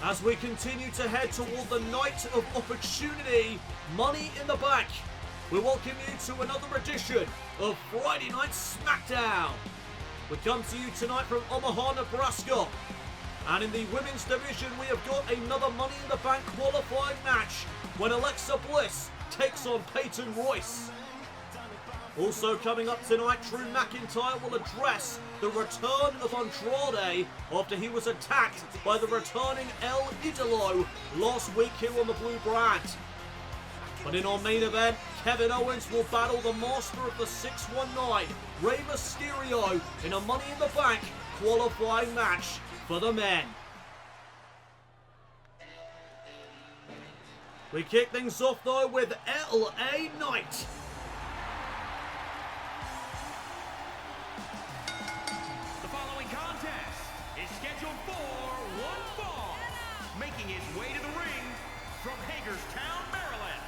As we continue to head toward the night of opportunity, Money in the Bank, we welcome you to another edition of Friday Night SmackDown. We come to you tonight from Omaha, Nebraska. And in the women's division, we have got another Money in the Bank qualifying match when Alexa Bliss takes on Peyton Royce. Also coming up tonight, Drew McIntyre will address the return of Andrade after he was attacked by the returning El Idolo last week here on the Blue Brand. But in our main event, Kevin Owens will battle the master of the 619, Rey Mysterio, in a Money in the Bank qualifying match for the men. We kick things off though with LA Knight. Is scheduled for one fall, making his way to the ring from Hagerstown, Maryland,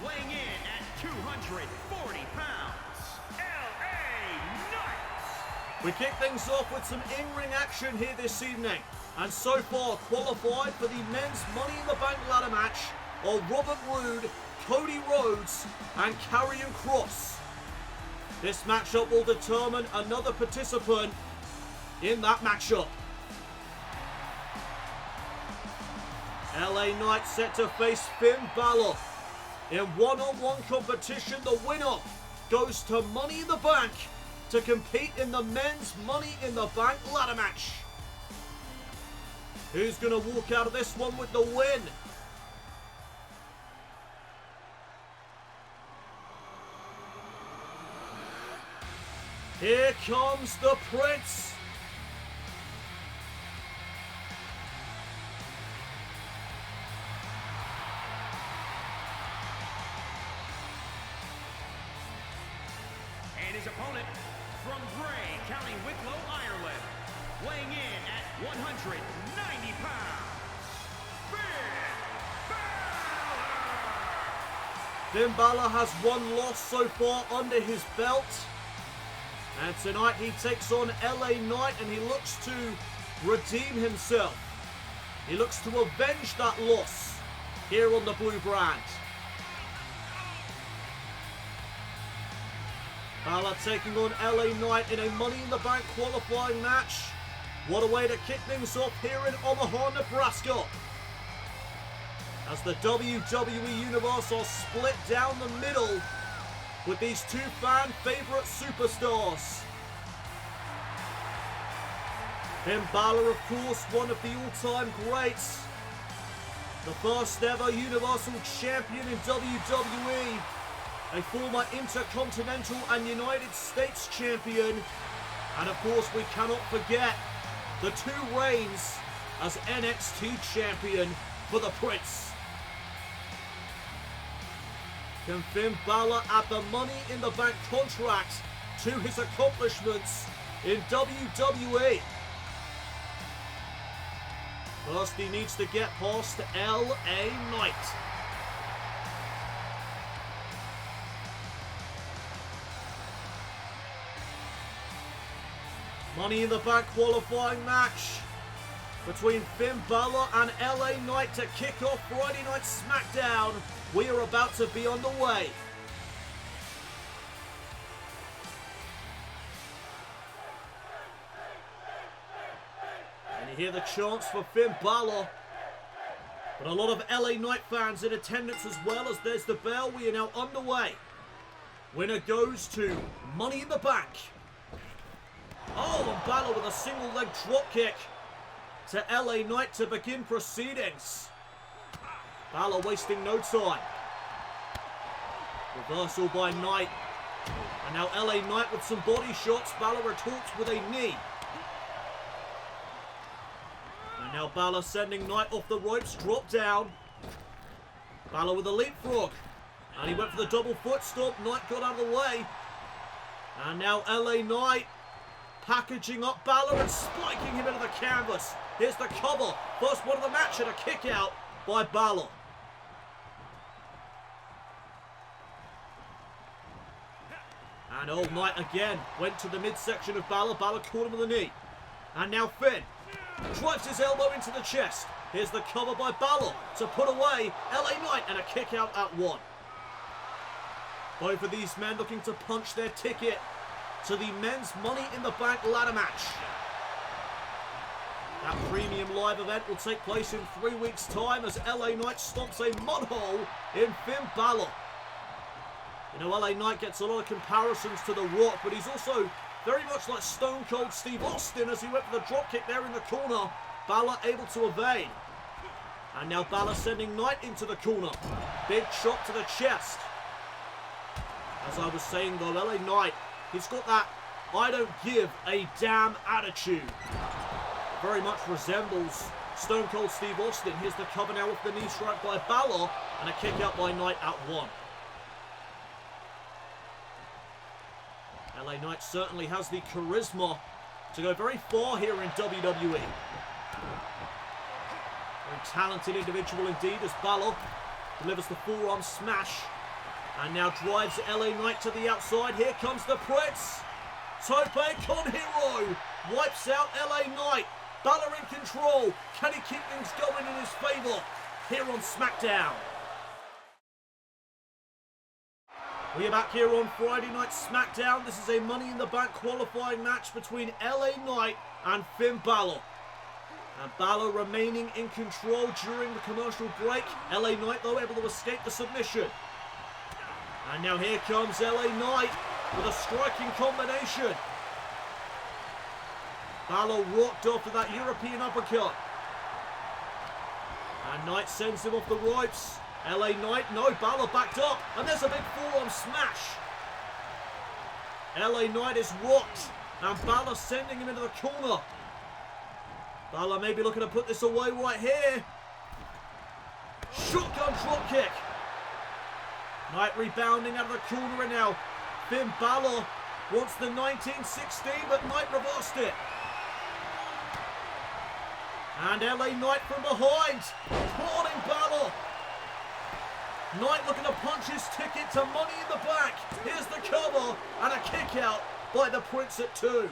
weighing in at 240 pounds, LA Knight. We kick things off with some in-ring action here this evening, and so far qualified for the men's Money in the Bank ladder match are Robert Roode, Cody Rhodes, and Karrion Kross. This matchup will determine another participant in that matchup. LA Knight set to face Finn Balor. In one-on-one competition, the winner goes to Money in the Bank to compete in the men's Money in the Bank ladder match. Who's going to walk out of this one with the win? Here comes the Prince. And his opponent from Bray, County Wicklow, Ireland, weighing in at 190 pounds, Finn Balor. Finn Balor has one loss so far under his belt. And tonight he takes on LA Knight and he looks to redeem himself. He looks to avenge that loss here on the Blue Brand. Balor taking on LA Knight in a Money in the Bank qualifying match. What a way to kick things off here in Omaha, Nebraska. As the WWE Universe are split down the middle with these two fan favourite superstars. Finn Balor, of course, one of the all-time greats. The first ever Universal Champion in WWE. A former Intercontinental and United States Champion. And of course we cannot forget the two reigns as NXT Champion for the Prince. Can Finn Balor add the Money in the Bank contract to his accomplishments in WWE? First he needs to get past LA Knight. Money in the Bank qualifying match between Finn Balor and LA Knight to kick off Friday Night SmackDown. We are about to be on the way. And you hear the chants for Finn Balor. But a lot of LA Knight fans in attendance as well, as there's the bell. We are now underway. Winner goes to Money in the Bank. Oh, and Balor with a single leg drop kick to LA Knight to begin proceedings. Balor wasting no time. Reversal by Knight. And now LA Knight with some body shots. Balor retorts with a knee. And now Balor sending Knight off the ropes. Drop down. Balor with a leapfrog. And he went for the double foot stomp. Knight got out of the way. And now LA Knight packaging up Balor and spiking him into the canvas. Here's the cover. First one of the match and a kick out by Balor. And all Knight again went to the midsection of Balor. Balor caught him with a knee. And now Finn drives his elbow into the chest. Here's the cover by Balor to put away LA Knight and a kick out at 1. Both of these men looking to punch their ticket to the men's Money in the Bank ladder match. That premium live event will take place in 3 weeks' time as LA Knight stomps a mud hole in Finn Balor. You know, LA Knight gets a lot of comparisons to The Rock, but he's also very much like Stone Cold Steve Austin as he went for the dropkick there in the corner. Balor able to evade. And now Balor sending Knight into the corner. Big shot to the chest. As I was saying though, LA Knight, he's got that I don't give a damn attitude. Very much resembles Stone Cold Steve Austin. Here's the cover now with the knee strike by Balor and a kick out by Knight at 1. LA Knight certainly has the charisma to go very far here in WWE. Very talented individual indeed as Balor delivers the forearm smash and now drives LA Knight to the outside. Here comes the Prince. Tope con Hero wipes out LA Knight. Balor in control. Can he keep things going in his favour here on SmackDown? We are back here on Friday Night SmackDown. This is a Money in the Bank qualifying match between LA Knight and Finn Balor. And Balor remaining in control during the commercial break. LA Knight though able to escape the submission. And now here comes LA Knight with a striking combination. Balor rocked off of that European uppercut. And Knight sends him off the ropes. LA Knight, no, Balor backed up. And there's a big forearm smash. LA Knight is rocked. And Balor sending him into the corner. Balor maybe looking to put this away right here. Shotgun drop kick. Knight rebounding out of the corner and now Finn Balor wants the 1916, but Knight reversed it. And LA Knight from behind, prodding Balor. Knight looking to punch his ticket to Money in the Bank. Here's the cover and a kick out by the Prince at 2.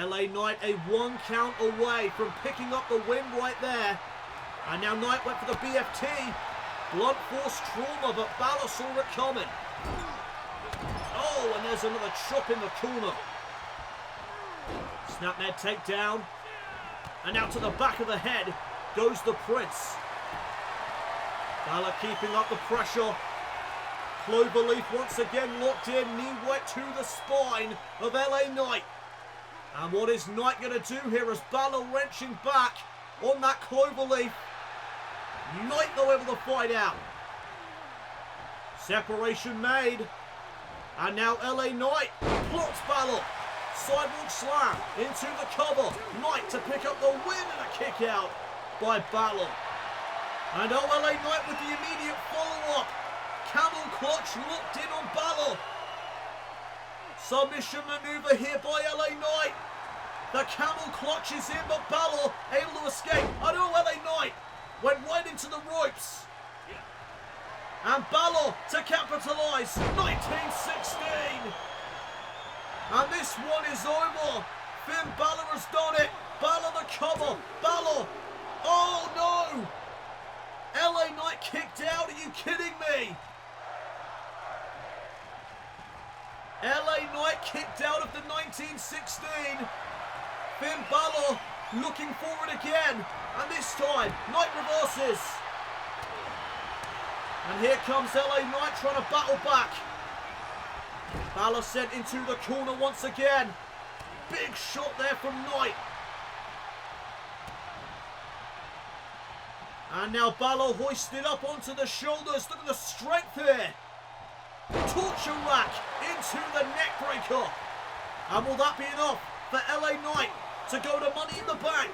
LA Knight a 1 count away from picking up the win right there. And now Knight went for the BFT. Blunt force trauma, but Balor saw it coming. Oh, and there's another chop in the corner. Snapmare takedown. And now to the back of the head goes the Prince. Balor keeping up the pressure. Cloverleaf once again locked in. Knee right to the spine of LA Knight. And what is Knight going to do here as Balor wrenching back on that Cloverleaf? Knight though able to fight out. Separation made. And now LA Knight blocks Balor. Sidewalk slam into the cover. Knight to pick up the win and a kick out by Balor. And LA Knight with the immediate follow-up. Camel clutch locked in on Balor. Submission maneuver here by LA Knight. The camel clutch is in, but Balor able to escape. I know LA Knight went right into the ropes. And Balor to capitalise. 1916. And this one is over. Finn Balor has done it. Balor the cover. Balor. Oh no. LA Knight kicked out. Are you kidding me? LA Knight kicked out of the 1916. Finn Balor looking forward again. And this time, Knight reverses. And here comes LA Knight trying to battle back. Balor sent into the corner once again. Big shot there from Knight. And now Balor hoisted up onto the shoulders. Look at the strength here. Torture rack into the neck breaker. And will that be enough for LA Knight to go to Money in the Bank?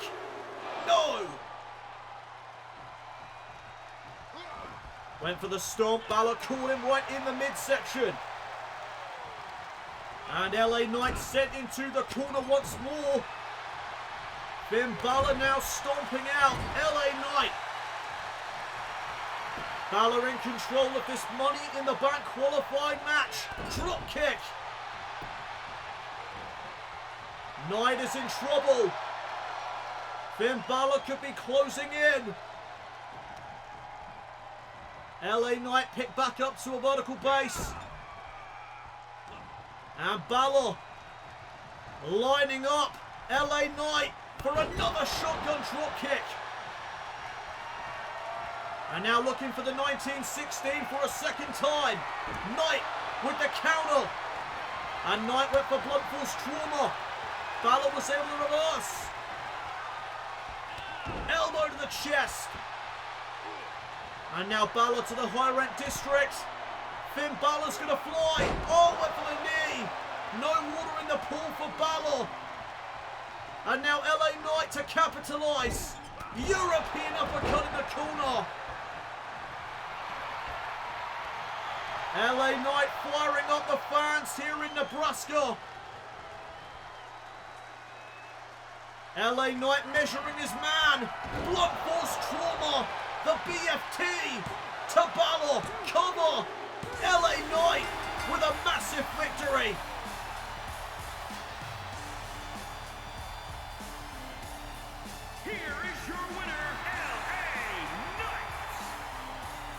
No. Went for the stomp. Balor caught him right in the midsection. And LA Knight sent into the corner once more. Finn Balor now stomping out LA Knight. Balor in control of this Money in the Bank qualifying match. Drop kick. Knight is in trouble. Finn Balor could be closing in. LA Knight picked back up to a vertical base. And Balor lining up LA Knight for another shotgun drop kick. And now looking for the 1916 for a second time. Knight with the counter. And Knight went for blunt force trauma. Balor was able to reverse. Elbow to the chest. And now Balor to the high rank district. Finn Balor's going to fly. Oh, went for the knee. No water in the pool for Balor. And now LA Knight to capitalise. European uppercut in the corner. LA Knight firing up the fans here in Nebraska. LA Knight measuring his man. Blunt force trauma. The BFT to Balor. Cover. LA Knight with a massive victory. Here is your winner, LA Knight.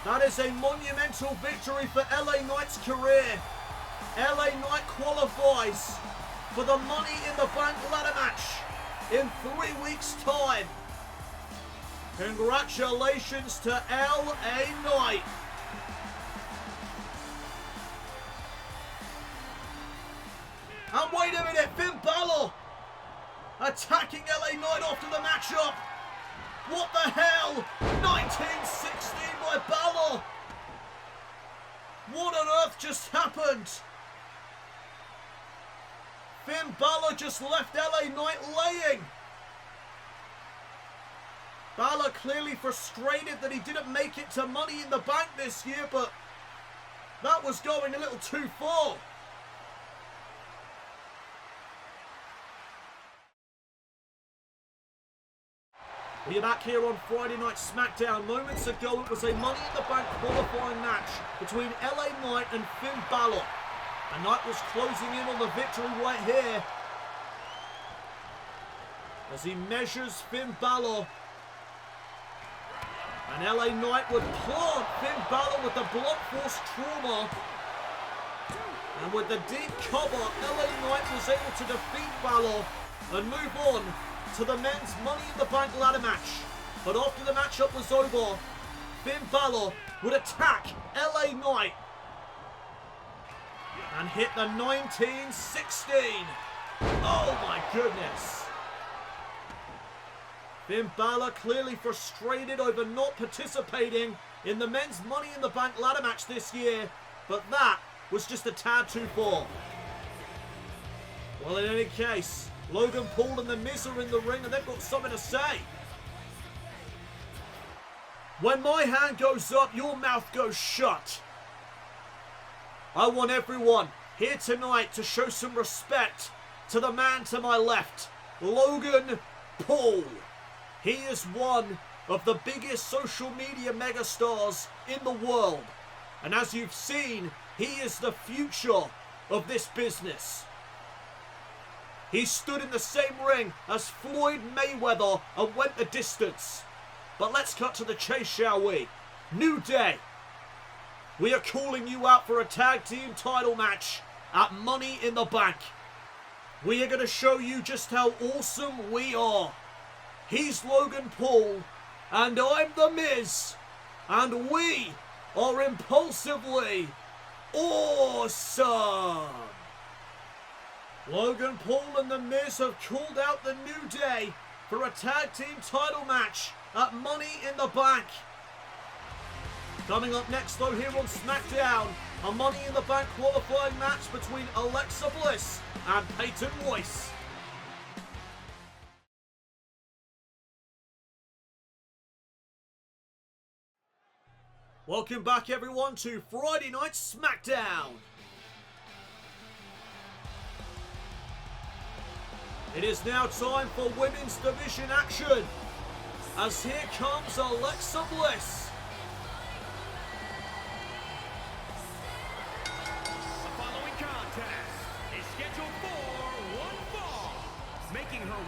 That is a monumental victory for LA Knight's career. LA Knight qualifies for the Money in the Bank ladder match in 3 weeks' time. Congratulations to LA Knight. And wait a minute, Finn Balor attacking LA Knight after the matchup. What the hell? 1916 by Balor. What on earth just happened? Finn Balor just left LA Knight laying. Balor clearly frustrated that he didn't make it to Money in the Bank this year, but that was going a little too far. We are back here on Friday Night SmackDown. Moments ago, it was a Money in the Bank qualifying match between LA Knight and Finn Balor. And Knight was closing in on the victory right here as he measures Finn Balor. And LA Knight would plant Finn Balor with the blunt force trauma. And with the deep cover, LA Knight was able to defeat Balor and move on to the men's Money in the Bank ladder match. But after the matchup was over, Finn Balor would attack LA Knight and hit the 1916. Oh my goodness. Finn Balor clearly frustrated over not participating in the men's Money in the Bank ladder match this year, but that was just a tad too far. Well, in any case, Logan Paul and The Miz are in the ring and they've got something to say. When my hand goes up, your mouth goes shut. I want everyone here tonight to show some respect to the man to my left, Logan Paul. He is one of the biggest social media megastars in the world. And as you've seen, he is the future of this business. He stood in the same ring as Floyd Mayweather and went the distance. But let's cut to the chase, shall we? New Day. We are calling you out for a tag team title match at Money in the Bank. We are going to show you just how awesome we are. He's Logan Paul, and I'm The Miz, and we are impulsively awesome. Logan Paul and The Miz have called out the New Day for a tag team title match at Money in the Bank. Coming up next though here on SmackDown, a Money in the Bank qualifying match between Alexa Bliss and Peyton Royce. Welcome back everyone to Friday Night SmackDown. It is now time for women's division action, as here comes Alexa Bliss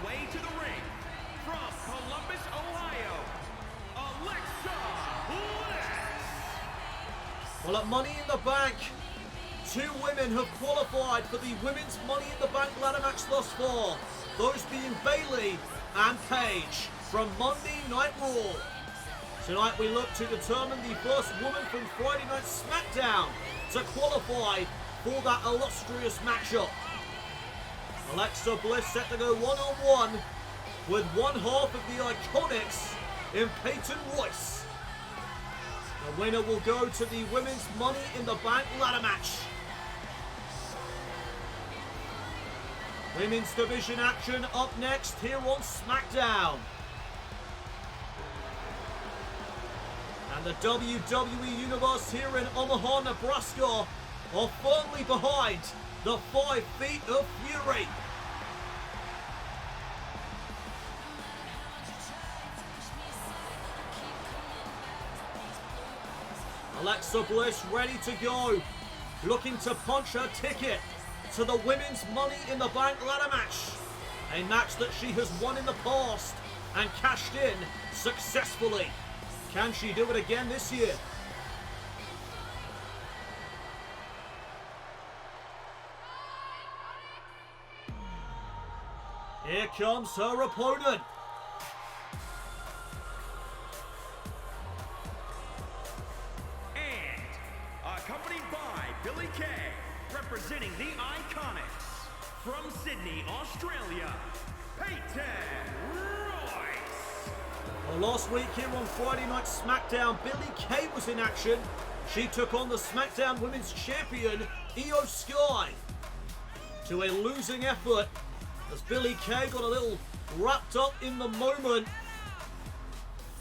way to the ring, from Columbus, Ohio, Alexa Bliss. Well, at Money in the Bank, 2 women have qualified for the Women's Money in the Bank ladder match thus far. Those being Bayley and Paige from Monday Night Raw. Tonight we look to determine the first woman from Friday Night SmackDown to qualify for that illustrious matchup. Alexa Bliss set to go one-on-one with one half of the IIconics in Peyton Royce. The winner will go to the Women's Money in the Bank ladder match. Women's division action up next here on SmackDown. And the WWE Universe here in Omaha, Nebraska are firmly behind the 5 feet of fury. Alexa Bliss ready to go, looking to punch her ticket to the Women's Money in the Bank ladder match. A match that she has won in the past and cashed in successfully. Can she do it again this year? Here comes her opponent. And accompanied by Billie Kay, representing the IIconics, from Sydney, Australia, Peyton Royce. Well, last week here on Friday Night SmackDown, Billie Kay was in action. She took on the SmackDown Women's Champion, Io Sky, to a losing effort as Billie Kay got a little wrapped up in the moment,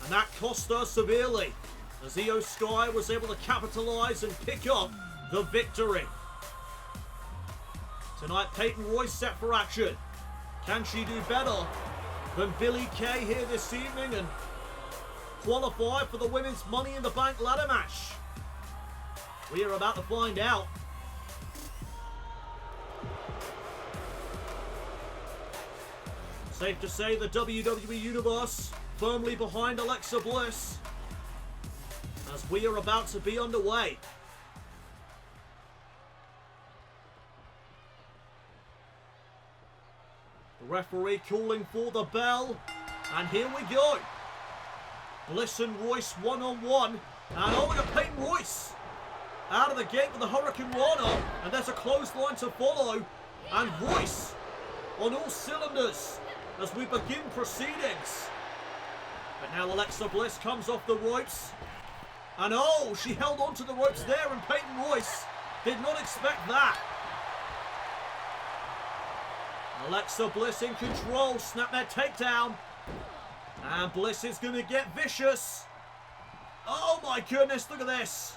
and that cost her severely as Io Sky was able to capitalize and pick up the victory. Tonight, Peyton Royce set for action. Can she do better than Billie Kay here this evening and qualify for the Women's Money in the Bank ladder match? We are about to find out. Safe to say the WWE Universe firmly behind Alexa Bliss as we are about to be underway. The referee calling for the bell, and here we go. Bliss and Royce one-on-one, and oh, look at Peyton Royce out of the gate with the Hurricane Rana, and there's a clothesline to follow, and Royce on all cylinders as we begin proceedings. But now Alexa Bliss comes off the ropes, and oh, she held on to the ropes there, and Peyton Royce did not expect that. Alexa Bliss in control, snapmare takedown, and Bliss is going to get vicious. Oh my goodness, look at this.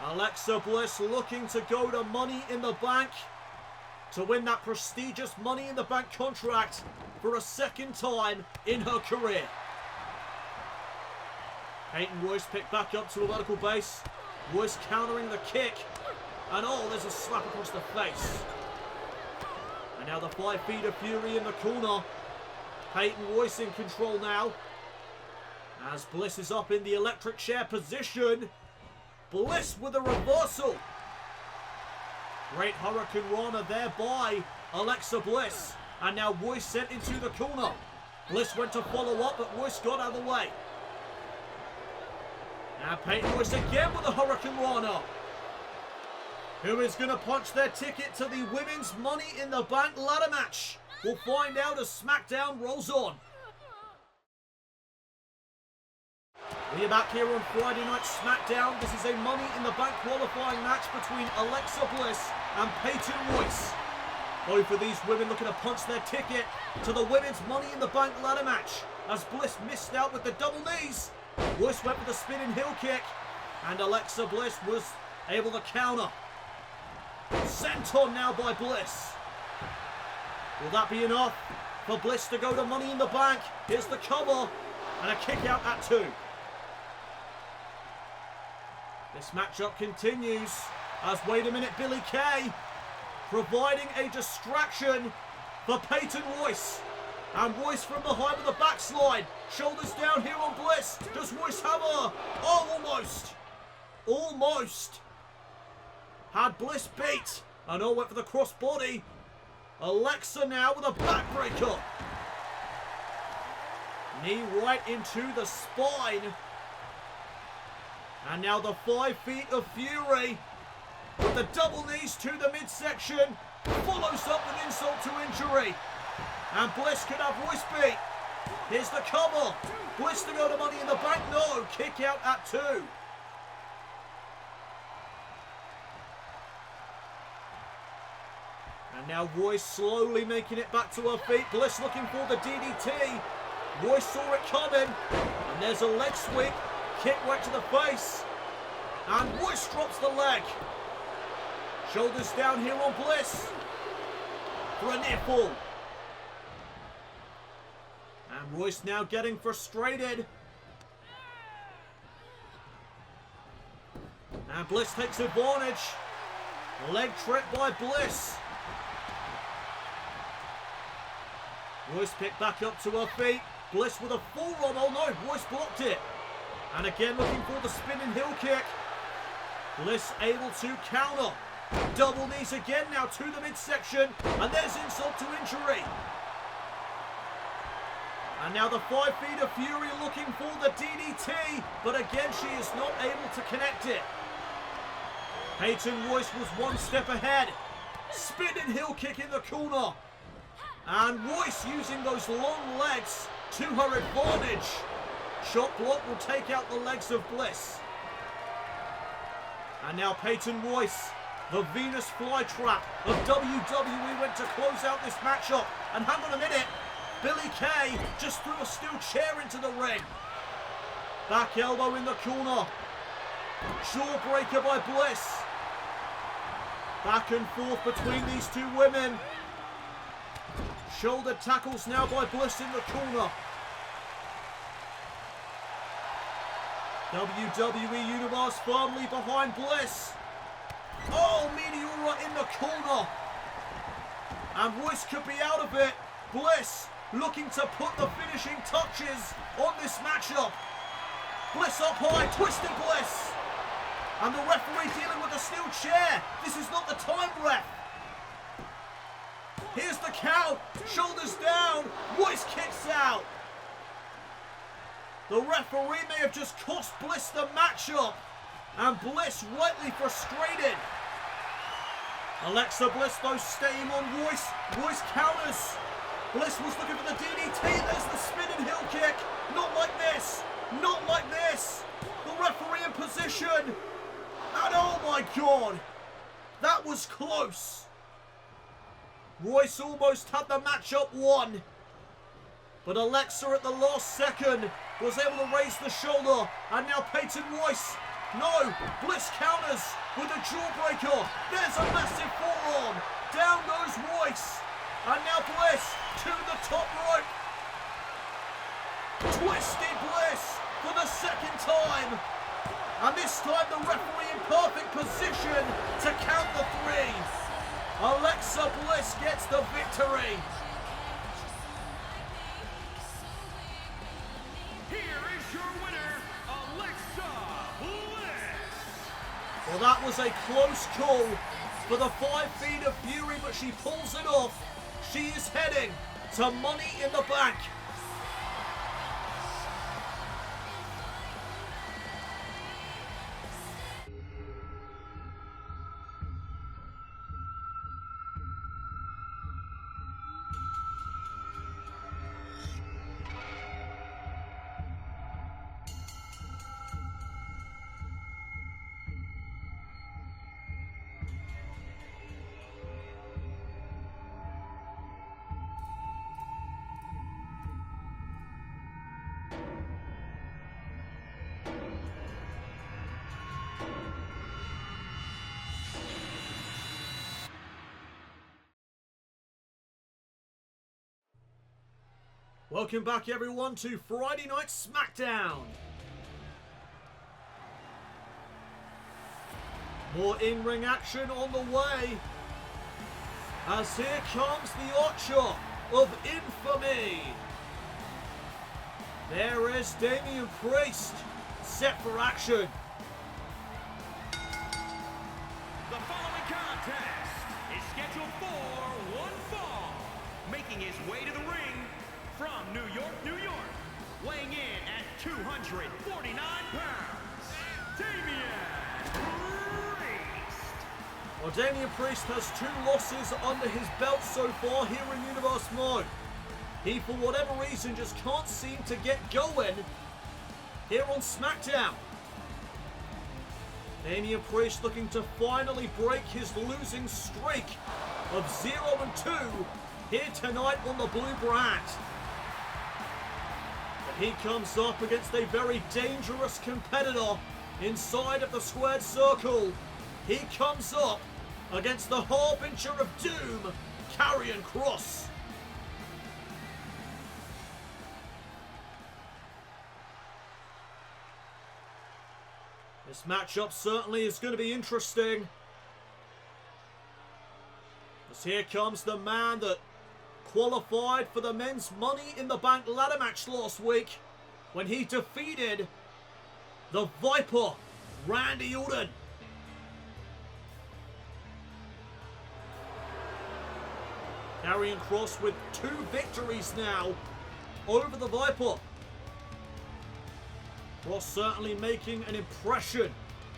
Alexa Bliss looking to go to Money in the Bank to win that prestigious Money in the Bank contract for a second time in her career. Peyton Royce picked back up to a vertical base. Royce countering the kick. And oh, there's a slap across the face. And now the 5 feet of fury in the corner. Peyton Royce in control now, as Bliss is up in the electric chair position. Bliss with a reversal. Great Hurricane Rana there by Alexa Bliss. And now Royce sent into the corner. Bliss went to follow up, but Royce got out of the way. Now Peyton Royce again with a Hurricane Rana. Who is going to punch their ticket to the Women's Money in the Bank ladder match? We'll find out as SmackDown rolls on. We are back here on Friday Night SmackDown. This is a Money in the Bank qualifying match between Alexa Bliss and Peyton Royce. Both of these women looking to punch their ticket to the Women's Money in the Bank ladder match, as Bliss missed out with the double knees. Royce went with a spinning heel kick, and Alexa Bliss was able to counter. Sent on now by Bliss. Will that be enough for Bliss to go to Money in the Bank? Here's the cover and a kick out at 2. This matchup continues as, wait a minute, Billie Kay providing a distraction for Peyton Royce. And Royce from behind with a backslide. Shoulders down here on Bliss. Does Royce have a... Oh, almost. Almost. Had Bliss beat. And all went for the crossbody. Alexa now with a backbreaker. Knee right into the spine. And now the 5 feet of Fury. With the double knees to the midsection. Follows up with insult to injury. And Bliss could have Royce beat. Here's the cover. Bliss to go to Money in the Bank. No. Kick out at 2. And now Royce slowly making it back to her feet. Bliss looking for the DDT. Royce saw it coming. And there's a leg sweep. Kick right to the face. And Royce drops the leg. Shoulders down here on Bliss. For a near fall. And Royce now getting frustrated. And Bliss takes advantage. Leg trip by Bliss. Royce picked back up to her feet. Bliss with a forearm. Oh no, Royce blocked it. And again looking for the spinning heel kick. Bliss able to counter. Double knees again now to the midsection. And there's insult to injury. And now the 5 feet of Fury looking for the DDT. But again, she is not able to connect it. Peyton Royce was one step ahead. Spinning heel kick in the corner. And Royce using those long legs to her advantage. Shot block will take out the legs of Bliss. And now Peyton Royce, the Venus flytrap of WWE, went to close out this matchup. And hang on a minute, Billie Kay just threw a steel chair into the ring. Back elbow in the corner. Jawbreaker by Bliss. Back and forth between these two women. Shoulder tackles now by Bliss in the corner. WWE Universe firmly behind Bliss. Oh, Meteora in the corner. And Royce could be out of it. Bliss looking to put the finishing touches on this matchup. Bliss up high, twisted Bliss. And the referee dealing with a steel chair. This is not the time, ref. Here's the count. Shoulders down. Royce kicks out. The referee may have just cost Bliss the matchup. And Bliss rightly frustrated. Alexa Bliss though staying on Royce. Royce counters. Bliss was looking for the DDT. There's the spinning heel kick. Not like this. Not like this. The referee in position. And oh my God. That was close. Royce almost had the matchup won. But Alexa at the last second was able to raise the shoulder. And now Peyton Royce. No. Bliss counters with a jawbreaker. There's a massive forearm. Down goes Royce. And now Bliss to the top rope. Twisted Bliss for the second time. And this time the referee in perfect position to count the 3. Alexa Bliss gets the victory. Here is your winner, Alexa Bliss. Well, that was a close call for the 5 feet of Fury, but she pulls it off. She is heading to Money in the Bank. Welcome back everyone to Friday Night SmackDown. More in-ring action on the way. as here comes the Archer of Infamy. There is Damian Priest, set for action. The following contest is scheduled for one fall. Making his way to the ring from New York, New York, weighing in at 249 pounds, Damian Priest. Well, Damian Priest has 2 losses under his belt so far here in Universe Mode. He, for whatever reason, just can't seem to get going here on SmackDown. Damian Priest looking to finally break his losing streak of 0-2 here tonight on the blue brand. But he comes up against a very dangerous competitor inside of the squared circle. He comes up against the Harbinger of Doom, Karrion Kross. This matchup certainly is going to be interesting. As here comes the man that qualified for the men's Money in the Bank ladder match last week when he defeated the Viper, Randy Orton. Karrion Kross with 2 victories now over the Viper. Kross certainly making an impression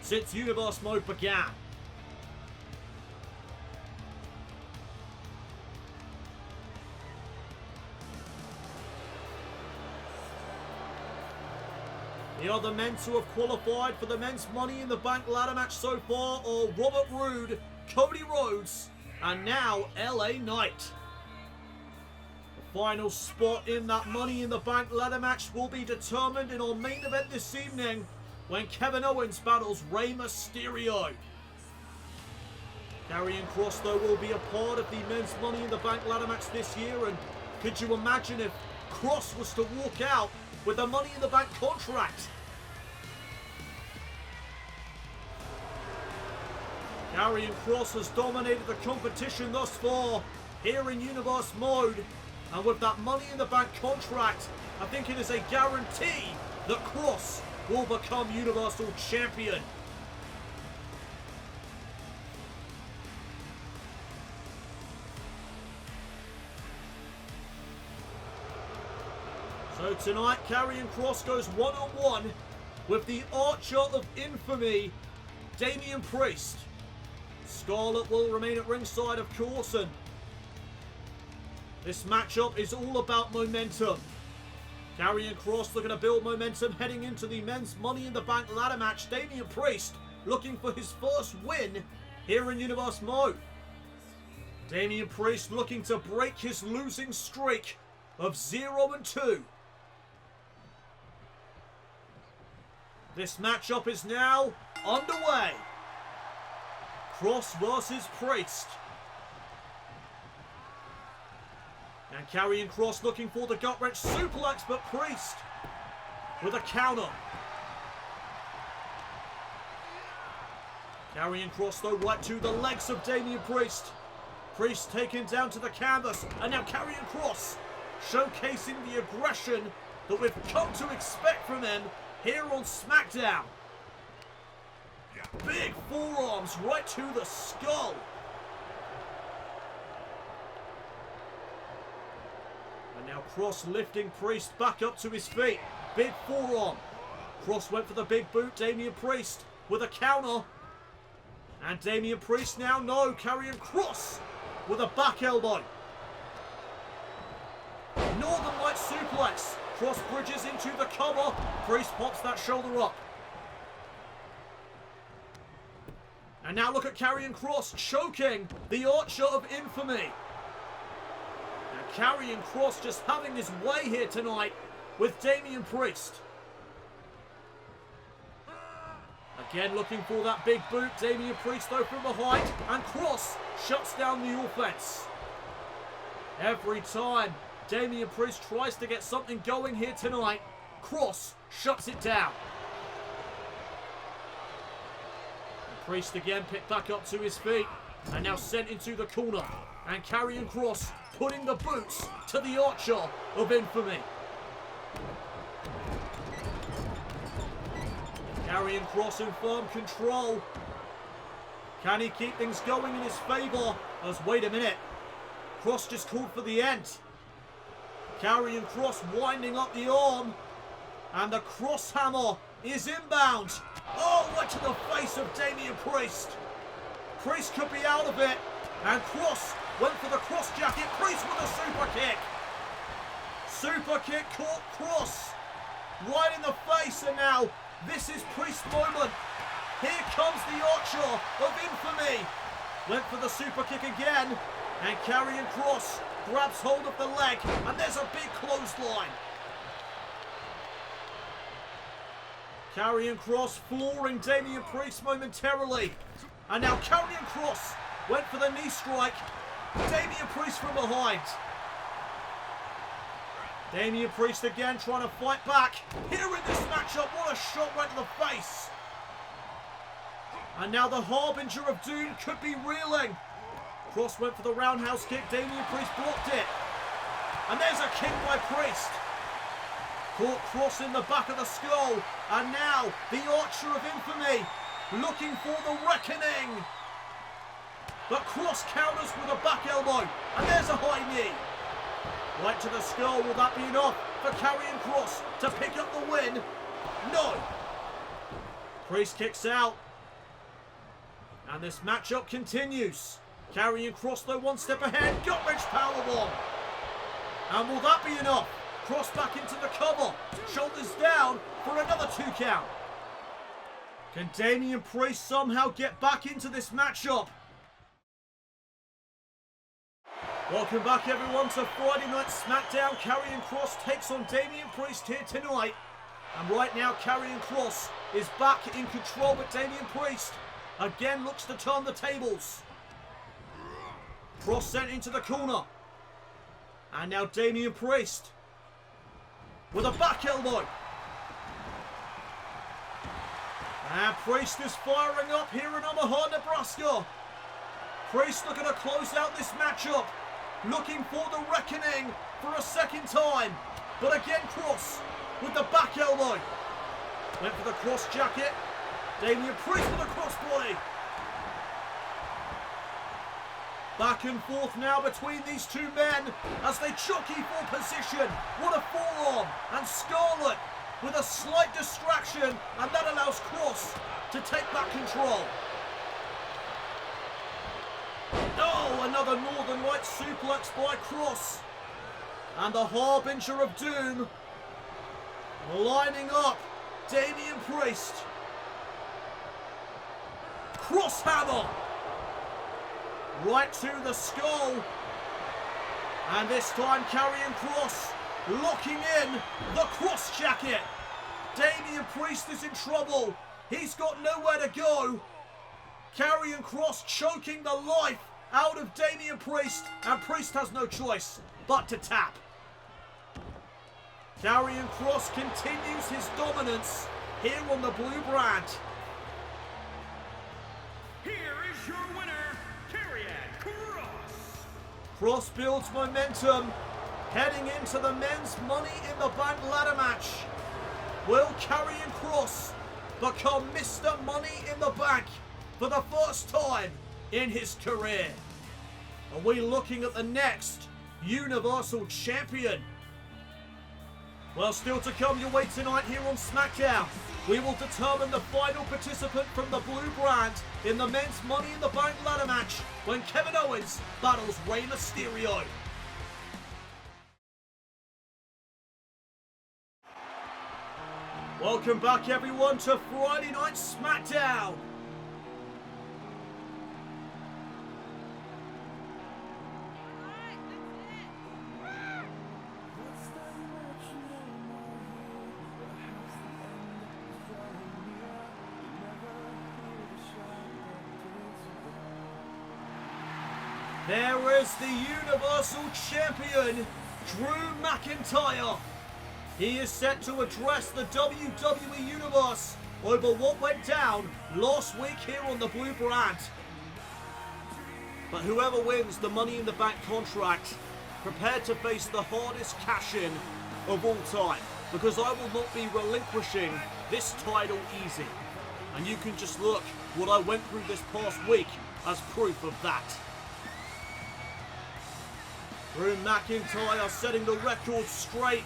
since Universe Mode began. The other men to have qualified for the men's Money in the Bank ladder match so far are Robert Roode, Cody Rhodes, and now LA Knight. The final spot in that Money in the Bank ladder match will be determined in our main event this evening when Kevin Owens battles Rey Mysterio. Karrion Kross, though, will be a part of the men's Money in the Bank ladder match this year, and could you imagine if Kross was to walk out with the Money in the Bank contract? Karrion Kross has dominated the competition thus far here in Universe Mode, and with that Money in the Bank contract, I think it is a guarantee that Kross will become Universal Champion. So tonight, Karrion Kross goes one-on-one with the Archer of Infamy, Damian Priest. Scarlett will remain at ringside, of course, and this matchup is all about momentum. Karrion Kross looking to build momentum heading into the men's Money in the Bank ladder match. Damian Priest looking for his first win here in Universe Mode. Damian Priest looking to break his losing streak of 0-2. This matchup is now underway. Kross versus Priest. And Karrion Kross looking for the gut-wrench suplex, but Priest with a counter. Karrion Kross, though, right to the legs of Damian Priest. Priest taken down to the canvas, and now Karrion Kross showcasing the aggression that we've come to expect from him here on SmackDown. Big forearms right to the skull. And now Kross lifting Priest back up to his feet. Big forearm. Kross went for the big boot. Damian Priest with a counter. And Damian Priest now, no. Karrion Kross with a back elbow. Northern Light suplex. Kross bridges into the cover. Priest pops that shoulder up. And now look at Karrion Kross choking the Archer of Infamy. Now Karrion Kross just having his way here tonight with Damian Priest. Again looking for that big boot. Damian Priest though from behind. And Kross shuts down the offense. Every time Damian Priest tries to get something going here tonight, Kross shuts it down. And Priest again picked back up to his feet. And now sent into the corner. And Karrion Kross putting the boots to the Archer of Infamy. Karrion Kross in firm control. Can he keep things going in his favour? As wait a minute. Kross just called for the end. Karrion Kross winding up the arm. And the cross hammer is inbound. Oh, right to the face of Damian Priest. Priest could be out of it. And Kross went for the cross jacket. Priest with a super kick. Super kick caught Kross right in the face. And now this is Priest's moment. Here comes the Archer of Infamy. Went for the super kick again. And Karrion Kross grabs hold of the leg. And there's a big clothesline. Karrion Kross flooring Damian Priest momentarily. And now Karrion Kross went for the knee strike. Damian Priest from behind. Damian Priest again trying to fight back. Here in this matchup, what a shot right to the face. And now the Harbinger of Doom could be reeling. Kross went for the roundhouse kick. Damian Priest blocked it. And there's a kick by Priest. Caught Kross in the back of the skull. And now the Archer of Infamy looking for the reckoning. But Kross counters with a back elbow. And there's a high knee. Right to the skull. Will that be enough for Karrion Kross to pick up the win? No. Priest kicks out. And this matchup continues. Karrion Kross though one step ahead. Gut-wrench powerbomb. And will that be enough? Kross back into the cover. Shoulders down for another 2 count. Can Damian Priest somehow get back into this matchup? Welcome back everyone to Friday Night SmackDown. Karrion Kross takes on Damian Priest here tonight. And right now Karrion Kross is back in control, but Damian Priest again looks to turn the tables. Kross sent into the corner. And now Damian Priest with a back elbow. And Priest is firing up here in Omaha, Nebraska. Priest looking to close out this matchup. Looking for the reckoning for a second time. But again Kross with the back elbow. Went for the cross jacket. Damian Priest with a crossbody. Back and forth now between these two men as they jockey for position. What a forearm. And Scarlett with a slight distraction, and that allows Kross to take back control. Oh, another Northern Light suplex by Kross. And the Harbinger of Doom lining up Damian Priest. Cross hammer. Right to the skull. And this time Karrion Kross locking in the cross jacket. Damian Priest is in trouble. He's got nowhere to go. Karrion Kross choking the life out of Damian Priest. And Priest has no choice but to tap. Karrion Kross continues his dominance here on the blue brand. Here is your winner, Karrion Kross. Kross builds momentum heading into the men's Money in the Bank ladder match. Will Karrion Kross become Mr. Money in the Bank for the first time in his career? Are we looking at the next Universal Champion? Well, still to come your way tonight here on SmackDown. We will determine the final participant from the blue brand in the men's Money in the Bank ladder match when Kevin Owens battles Rey Mysterio. Welcome back everyone to Friday Night SmackDown. There is the Universal Champion, Drew McIntyre. He is set to address the WWE Universe over what went down last week here on the blue brand. But whoever wins the Money in the Bank contract, prepare to face the hardest cash-in of all time. Because I will not be relinquishing this title easy. And you can just look what I went through this past week as proof of that. Drew McIntyre setting the record straight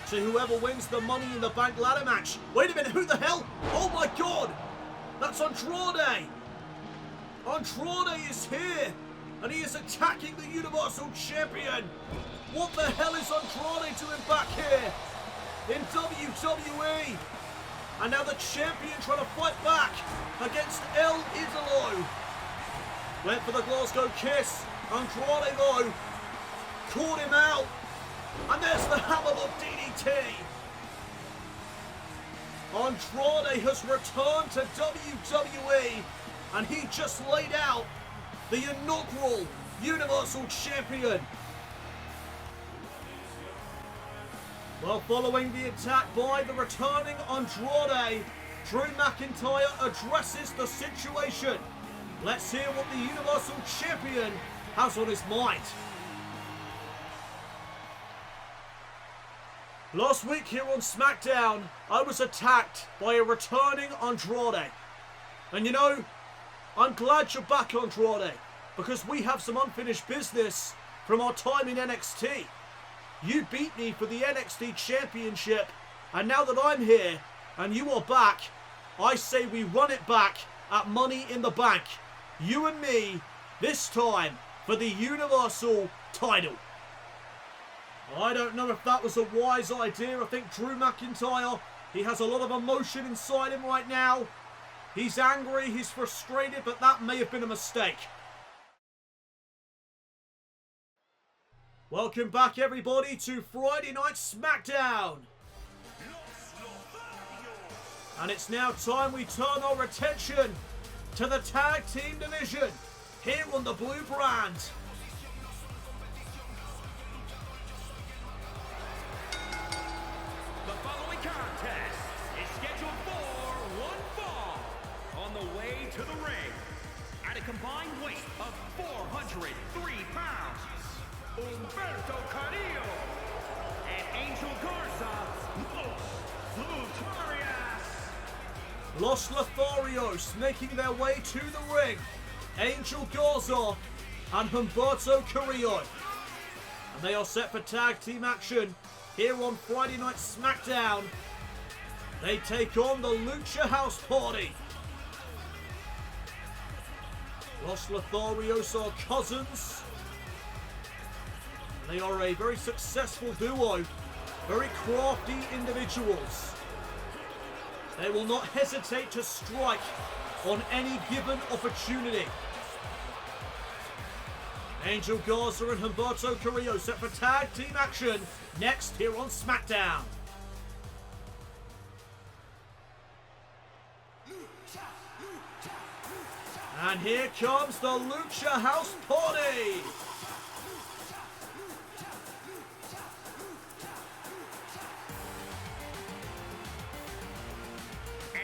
to whoever wins the Money in the Bank ladder match. Wait a minute, who the hell? Oh my god! That's Andrade! Andrade is here! And he is attacking the Universal Champion! What the hell is Andrade doing back here? In WWE! And now the champion trying to fight back against El Idolo. Went for the Glasgow Kiss. Andrade though caught him out. And there's the Hammerlock DDT. Andrade has returned to WWE. And he just laid out the inaugural Universal Champion. Well, following the attack by the returning Andrade, Drew McIntyre addresses the situation. Let's hear what the Universal Champion has on his mind. Last week here on SmackDown, I was attacked by a returning Andrade. And you know, I'm glad you're back, Andrade, because we have some unfinished business from our time in NXT. You beat me for the NXT Championship, and now that I'm here and you are back, I say we run it back at Money in the Bank. You and me, this time for the Universal title. I don't know if that was a wise idea. I think Drew McIntyre, he has a lot of emotion inside him right now. He's angry, he's frustrated, but that may have been a mistake. Welcome back, everybody, to Friday Night SmackDown. And it's now time we turn our attention to the tag team division here on the Blue Brand. The following contest is scheduled for one fall. On the way to the ring, at a combined weight of 403 pounds, Humberto Carrillo and Angel Garza, Los Lotharios making their way to the ring. Angel Garza and Humberto Carrillo. And they are set for tag team action here on Friday Night SmackDown. They take on the Lucha House Party. Los Lotharios are cousins. They are a very successful duo, very crafty individuals. They will not hesitate to strike on any given opportunity. Angel Garza and Humberto Carrillo set for tag team action next here on SmackDown. And here comes the Lucha House Party.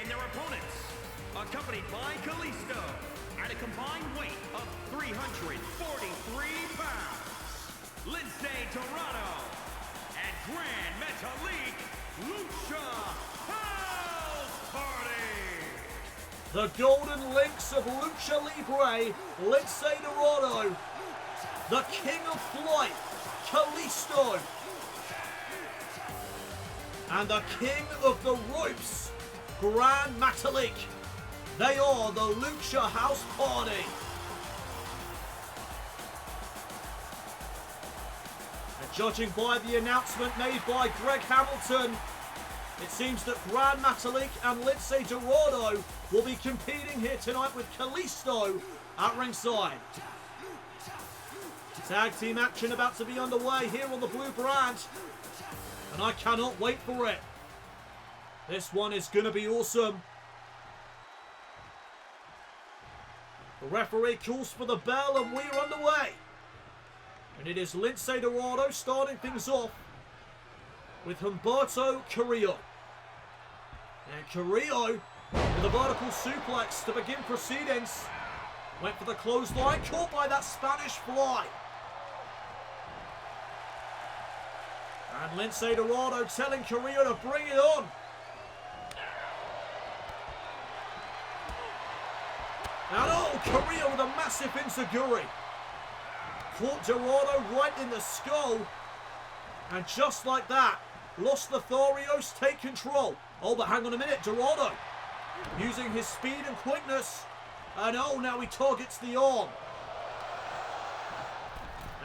and their opponents, accompanied by Kalisto, at a combined weight of 343 pounds, Lindsay Dorado, and Grand Metalik Lucha House Party. The Golden Links of Lucha Libre, Lindsay Dorado, the King of Flight, Kalisto, and the King of the Ropes, Grand Metalik. They are the Lucha House Party. And judging by the announcement made by Greg Hamilton, it seems that Grand Metalik and Lindsay Dorado will be competing here tonight with Kalisto at ringside. Tag team action about to be underway here on the Blue Brand, and I cannot wait for it. This one is going to be awesome. The referee calls for the bell and we're underway. And it is Lindsay Dorado starting things off with Humberto Carrillo. And Carrillo with a vertical suplex to begin proceedings. Went for the clothesline, caught by that Spanish fly. And Lince Dorado telling Carrillo to bring it on. And oh, Carrillo with a massive enziguri. Caught Dorado right in the skull. And just like that, Los Lotharios take control. Oh, but hang on a minute, Dorado using his speed and quickness. And oh, now he targets the arm.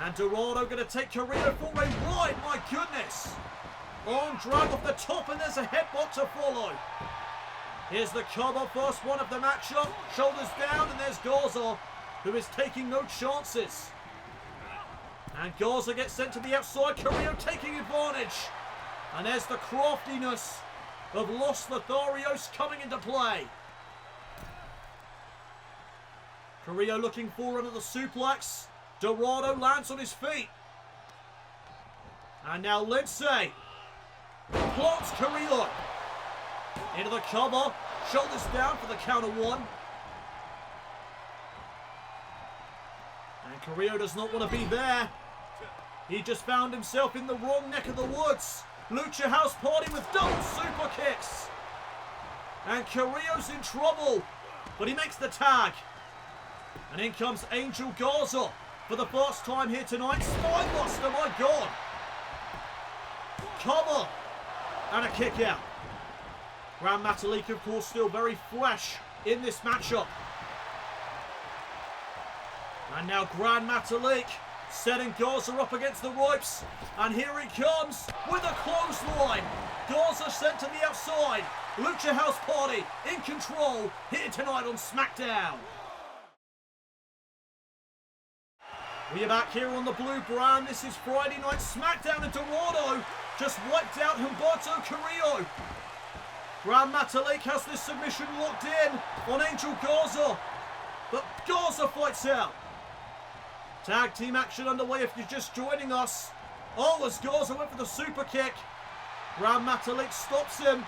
And Dorado going to take Carrillo for a ride, my goodness. Arm drag off the top, and there's a headbutt to follow. Here's the cover, first one of the matchup. Shoulders down, and there's Garza, who is taking no chances. And Garza gets sent to the outside, Carrillo taking advantage. And there's the craftiness of Los Lotharios coming into play. Carrillo looking forward at the suplex. Dorado lands on his feet. And now Lince plants Carrillo into the cover. Shoulders down for the counter one. And Carrillo does not want to be there. He just found himself in the wrong neck of the woods. Lucha House Party with double super kicks. And Carrillo's in trouble. But he makes the tag. And in comes Angel Garza for the first time here tonight. Spinebuster, my God. Cover. And a kick out. Grand Metalik, of course, still very fresh in this matchup. And now Grand Metalik setting Garza up against the ropes. And here he comes with a clothesline. Garza sent to the outside. Lucha House Party in control here tonight on SmackDown. We are back here on the blue brand. This is Friday Night SmackDown, and Dorado just wiped out Humberto Carrillo. Grand Metalik has this submission locked in on Angel Garza. But Garza fights out. Tag team action underway if you're just joining us. Oh, as Garza went for the super kick. Grand Metalik stops him.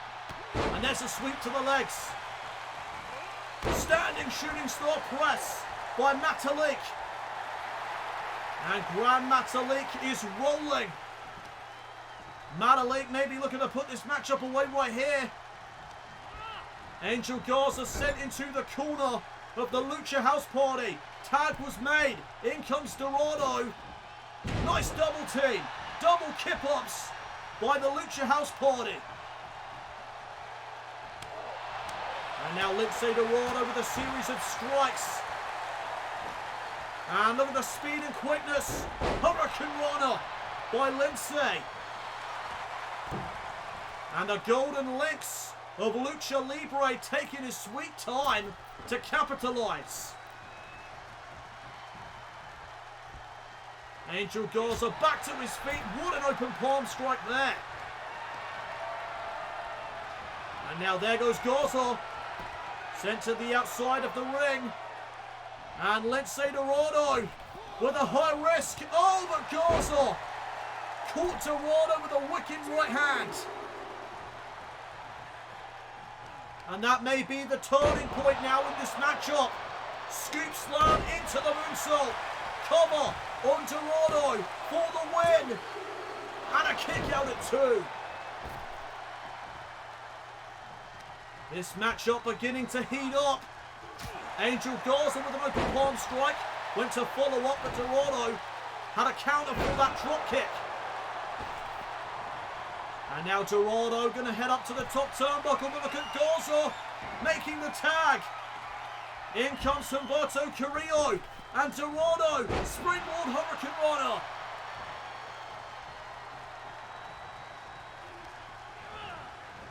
And there's a sweep to the legs. Standing shooting star press by Metalik. And Grand Metalik is rolling. Metalik may be looking to put this matchup away right here. Angel Garza sent into the corner of the Lucha House Party. Tag was made. In comes Dorado. Nice double team. Double kip-ups by the Lucha House Party. And now Lince Dorado with a series of strikes. And look at the speed and quickness. Hurricane Runner by Lince. And the Golden Links of Lucha Libre taking his sweet time to capitalize. Angel Garza back to his feet. What an open palm strike there. And now there goes Garza. Sent to the outside of the ring. And Lince Dorado with a high risk. Oh, but Garza caught Dorado with a wicked right hand. And that may be the turning point now in this matchup. Scoop slam into the moonsault. Cover on Dorado for the win. And a kick out at 2. This matchup beginning to heat up. Angel Garza with an open palm strike. Went to follow up, but Dorado had a counter for that drop kick. And now Dorado going to head up to the top turnbuckle, but look at Garza making the tag. In comes Humberto Carrillo. And Dorado, springboard Hurricane Runner.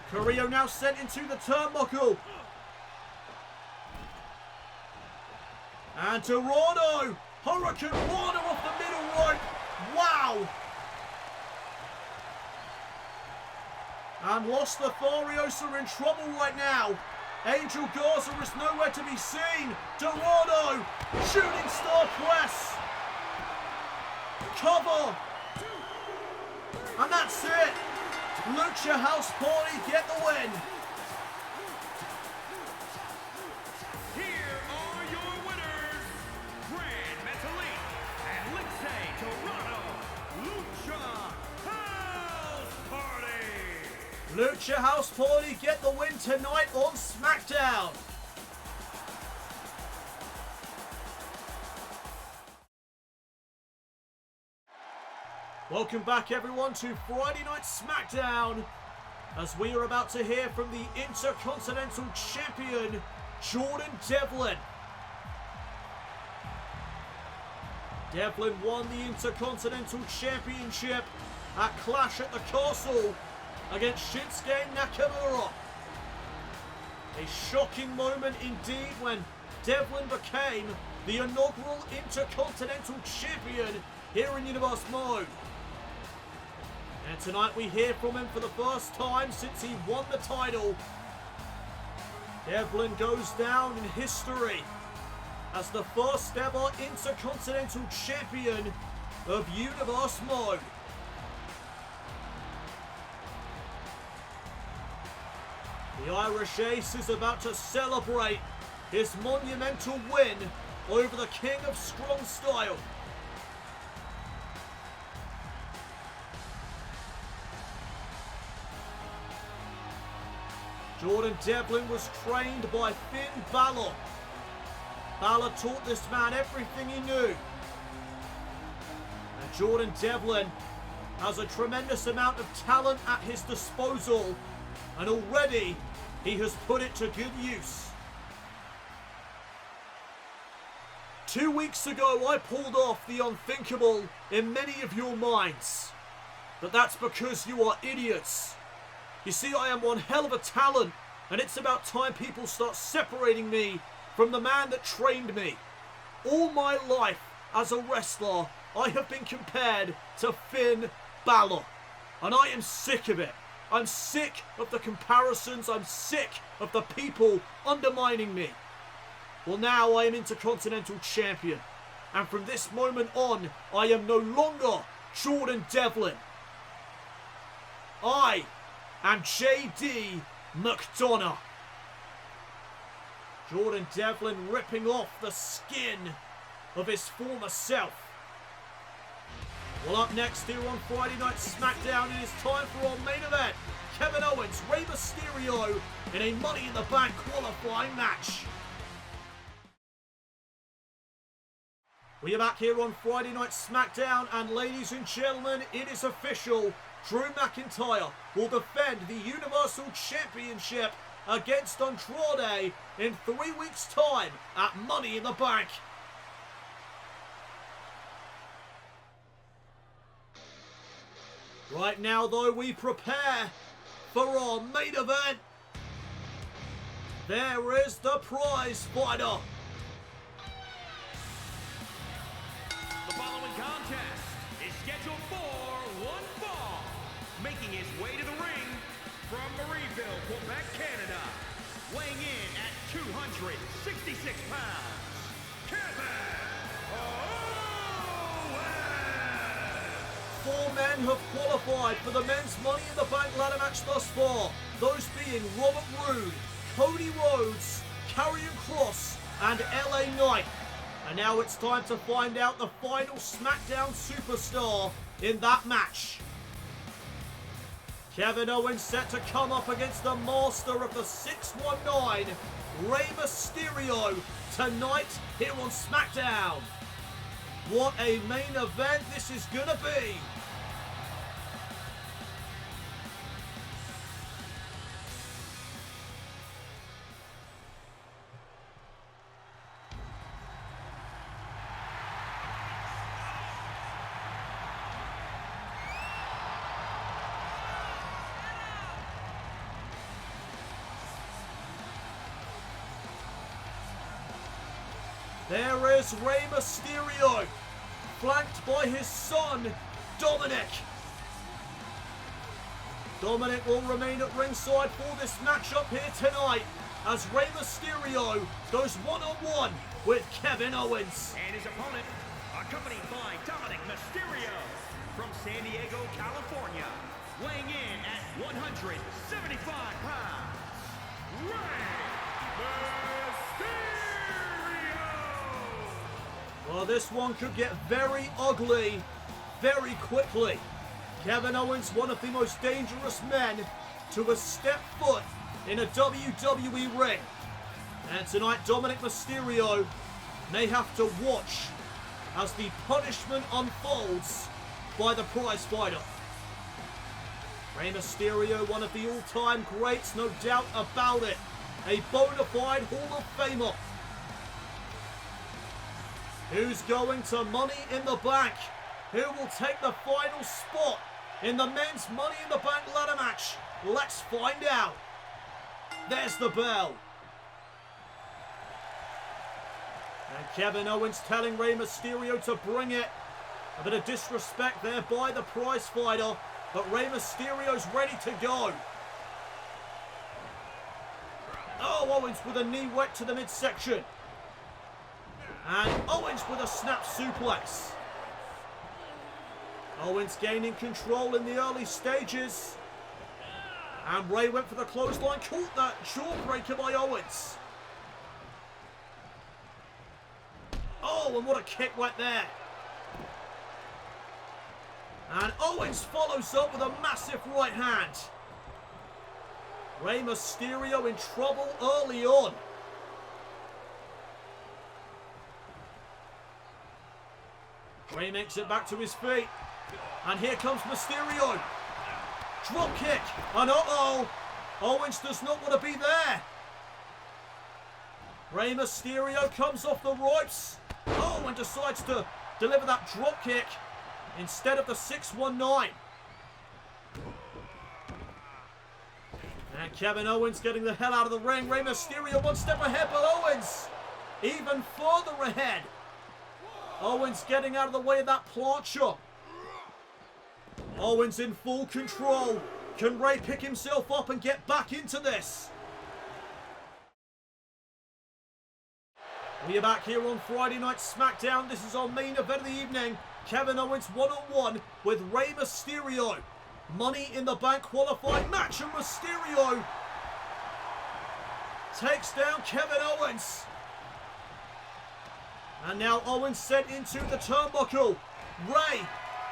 Carrillo now sent into the turnbuckle. And Dorado, Hurricane Runner off the middle rope. Wow. And Los Lotharios are in trouble right now. Angel Garza is nowhere to be seen. Dorado, shooting star press. Cover. And that's it. Lucha House Party get the win. Here are your winners, Lucha House Party get the win tonight on SmackDown. Welcome back everyone to Friday Night SmackDown, as we are about to hear from the Intercontinental Champion Jordan Devlin. Devlin won the Intercontinental Championship at Clash at the Castle against Shinsuke Nakamura. A shocking moment indeed when Devlin became the inaugural Intercontinental Champion here in Universe Mode. And tonight we hear from him for the first time since he won the title. Devlin goes down in history as the first ever Intercontinental Champion of Universe Mode. The Irish Ace is about to celebrate his monumental win over the King of Strong Style. Jordan Devlin was trained by Finn Balor. Balor taught this man everything he knew. And Jordan Devlin has a tremendous amount of talent at his disposal, and already he has put it to good use. 2 weeks ago I pulled off the unthinkable in many of your minds, but that's because you are idiots. You see, I am one hell of a talent, and it's about time people start separating me from the man that trained me. All my life as a wrestler, I have been compared to Finn Balor, and I am sick of it. I'm sick of the comparisons. I'm sick of the people undermining me. Well, now I am Intercontinental Champion, and from this moment on, I am no longer Jordan Devlin. I am JD McDonough. Jordan Devlin ripping off the skin of his former self. Well, up next here on Friday Night SmackDown, it is time for our main event. Kevin Owens, Rey Mysterio in a Money in the Bank qualifying match. We are back here on Friday Night SmackDown, and ladies and gentlemen, it is official. Drew McIntyre will defend the Universal Championship against Andrade in 3 weeks' time at Money in the Bank. Right now, though, we prepare for our main event. There is the prize fighter. The following contest is scheduled for one fall. Making his way to the ring from Marieville, Quebec, Canada, weighing in at 266 pounds, Kevin Owens! 4 men have qualified for the men's Money in the Bank ladder match thus far. Those being Robert Roode, Cody Rhodes, Karrion Kross, and LA Knight. And now it's time to find out the final SmackDown superstar in that match. Kevin Owens set to come up against the master of the 619, Rey Mysterio, tonight here on SmackDown. What a main event this is gonna be. There is Rey Mysterio, flanked by his son, Dominic. Dominic will remain at ringside for this matchup here tonight, as Rey Mysterio goes one-on-one with Kevin Owens. And his opponent, accompanied by Dominic Mysterio from San Diego, California, weighing in at 175 pounds, Rey Mysterio! Well, this one could get very ugly very quickly. Kevin Owens, one of the most dangerous men to a step foot in a WWE ring. And tonight, Dominic Mysterio may have to watch as the punishment unfolds by the prize fighter. Rey Mysterio, one of the all-time greats, no doubt about it. A bona fide Hall of Famer. Who's going to Money in the Bank? Who will take the final spot in the men's Money in the Bank ladder match? Let's find out. There's the bell. And Kevin Owens telling Rey Mysterio to bring it. A bit of disrespect there by the prize fighter, but Rey Mysterio's ready to go. Oh, Owens with a knee wet to the midsection. And Owens with a snap suplex. Owens gaining control in the early stages. And Rey went for the clothesline, caught that jawbreaker by Owens. Oh, and what a kick went there. And Owens follows up with a massive right hand. Rey Mysterio in trouble early on. Rey makes it back to his feet. And here comes Mysterio. Drop kick. And uh-oh. Owens does not want to be there. Rey Mysterio comes off the ropes. Oh, and decides to deliver that drop kick instead of the 619. And Kevin Owens getting the hell out of the ring. Rey Mysterio one step ahead, but Owens even further ahead. Owens getting out of the way of that plancha. Owens in full control. Can Rey pick himself up and get back into this? We are back here on Friday Night SmackDown. This is our main event of the evening. Kevin Owens one-on-one with Rey Mysterio. Money in the Bank qualifying match, and Mysterio takes down Kevin Owens. And now Owens sent into the turnbuckle. Rey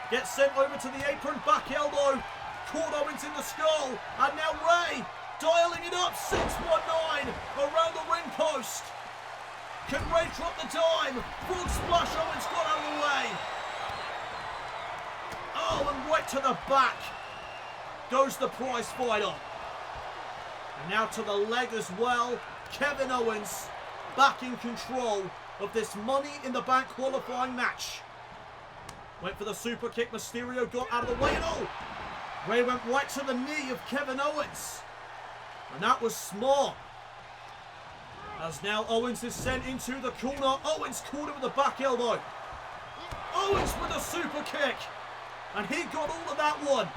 gets sent over to the apron, back elbow. Caught Owens in the skull. And now Rey dialing it up, 619 around the ring post. Can Rey drop the dime? Frog splash, Owens got out of the way. Oh, and right to the back goes the prize fighter. And now to the leg as well. Kevin Owens back in control of this Money in the Bank qualifying match. Went for the super kick. Mysterio got out of the way. And oh, Rey went right to the knee of Kevin Owens. And that was smart. As now Owens is sent into the corner. Owens caught him with the back elbow. Owens with a super kick. And he got all of that one.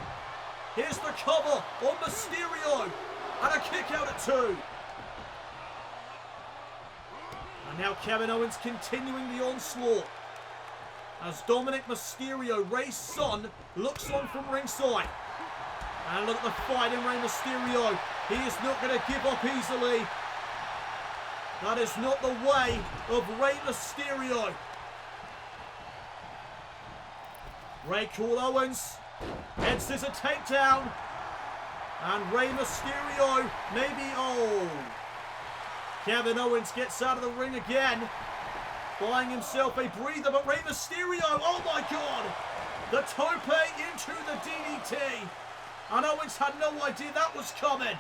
Here's the cover on Mysterio. And a kick out at 2. And now Kevin Owens continuing the onslaught. As Dominic Mysterio, Rey's son, looks on from ringside. And look at the fight in Rey Mysterio. He is not going to give up easily. That is not the way of Rey Mysterio. Rey called Owens. Head scissor takedown. And Rey Mysterio maybe, oh. Kevin Owens gets out of the ring again. Buying himself a breather, but Rey Mysterio, oh my God. The tope into the DDT. And Owens had no idea that was coming.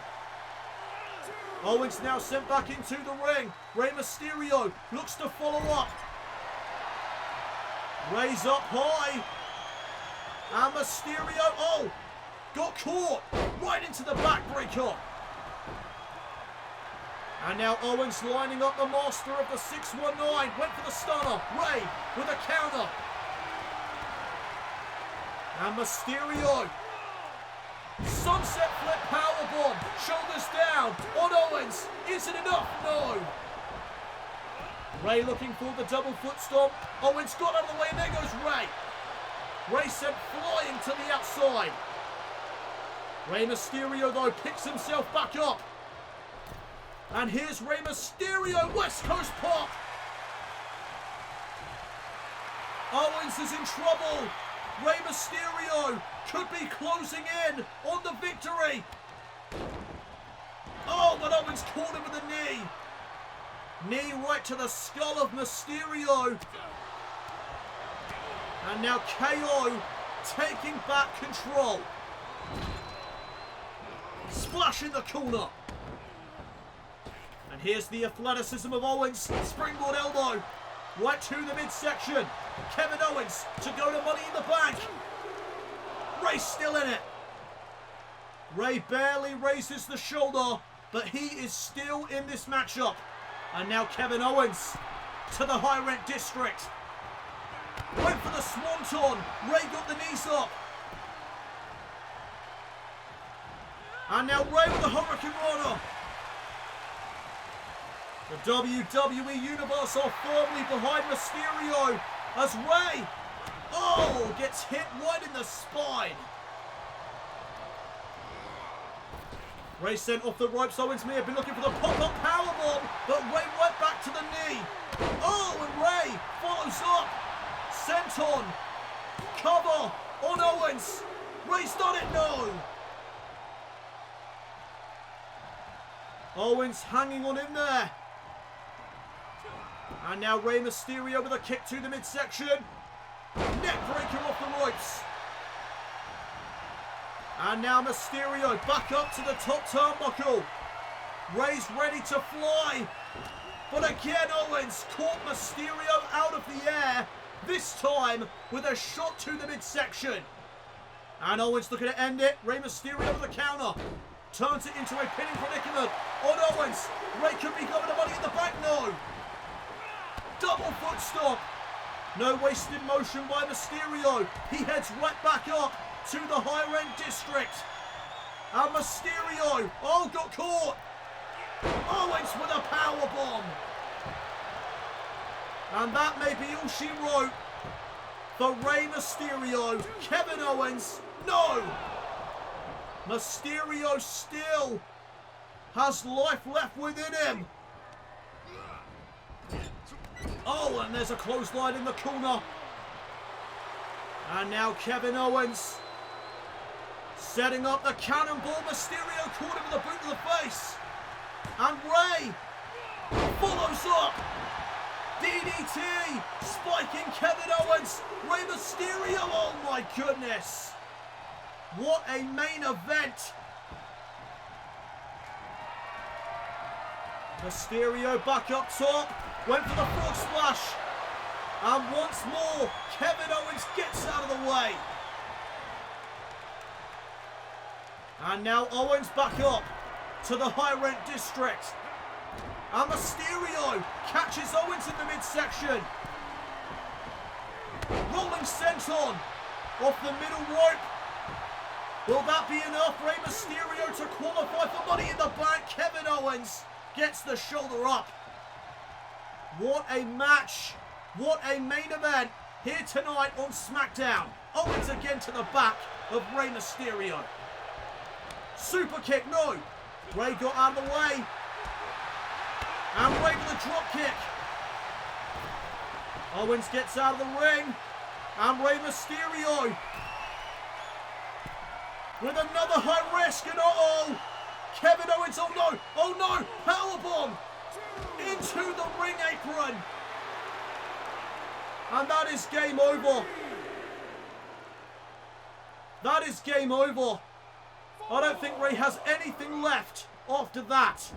Owens now sent back into the ring. Rey Mysterio looks to follow up. Rey's up high. And Mysterio, oh, got caught right into the backbreaker. And now Owens lining up the master of the 619. Went for the stunner. Rey with a counter. And Mysterio. Sunset flip powerbomb. Shoulders down on Owens. Is it enough? No. Rey looking for the double foot stomp. Owens got out of the way and there goes Rey. Rey sent flying to the outside. Rey Mysterio though picks himself back up. And here's Rey Mysterio, West Coast pop. Owens is in trouble. Rey Mysterio could be closing in on the victory. Oh, but Owens caught him with a knee. Knee right to the skull of Mysterio. And now KO taking back control. Splash in the corner. And here's the athleticism of Owens. Springboard elbow. Right to the midsection. Kevin Owens to go to Money in the Bank. Rey's still in it. Rey barely raises the shoulder, but he is still in this matchup. And now Kevin Owens to the high rent district. Went for the swanton. Rey got the knees up. And now Rey with the Hurricane Rana. The WWE Universe are firmly behind Mysterio as Rey, gets hit right in the spine. Rey sent off the ropes. Owens may have been looking for the pop-up powerbomb, but Rey went back to the knee. Oh, and Rey follows up. Senton. Cover on Owens. Rey's done it, no. Owens hanging on in there. And now Rey Mysterio with a kick to the midsection. Neck breaker off the ropes. And now Mysterio back up to the top turnbuckle. Rey's ready to fly. But again, Owens caught Mysterio out of the air. This time with a shot to the midsection. And Owens looking to end it. Rey Mysterio with a counter. Turns it into a pinning predicament on Owens. Rey could be going to Money in the Bank. No. Double foot stomp. No wasted motion by Mysterio. He heads right back up to the higher end district. And Mysterio, got caught. Owens with a power bomb. And that may be all she wrote for Rey Mysterio. Kevin Owens, no. Mysterio still has life left within him. Oh, and there's a clothesline in the corner. And now Kevin Owens setting up the cannonball. Mysterio caught him with a boot to the face. And Rey follows up. DDT spiking Kevin Owens. Rey Mysterio, oh my goodness. What a main event. Mysterio back up top. Went for the frog splash. And once more, Kevin Owens gets out of the way. And now Owens back up to the high rent district. And Mysterio catches Owens in the midsection. Rolling senton off the middle rope. Will that be enough? Rey Mysterio to qualify for Money in the Bank. Kevin Owens gets the shoulder up. What a match. What a main event here tonight on SmackDown. Owens again to the back of Rey Mysterio. Super kick, no. Rey got out of the way. And Rey with a drop kick. Owens gets out of the ring. And Rey Mysterio with another high risk. And Kevin Owens, oh no, powerbomb into the ring apron. And that is game over. That is game over. I don't think Rey has anything left after that.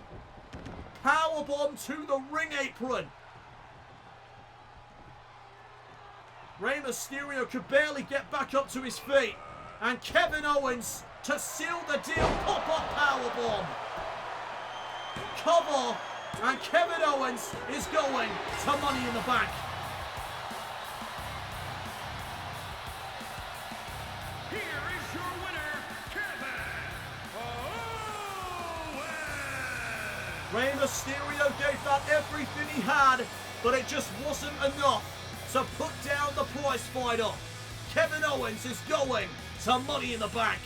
Powerbomb to the ring apron. Rey Mysterio could barely get back up to his feet. And Kevin Owens to seal the deal. Pop-up powerbomb. Cover. And Kevin Owens is going to Money in the Bank. Here is your winner, Kevin Owens. Rey Mysterio gave that everything he had, but it just wasn't enough to put down the prize fighter. Kevin Owens is going to Money in the Bank.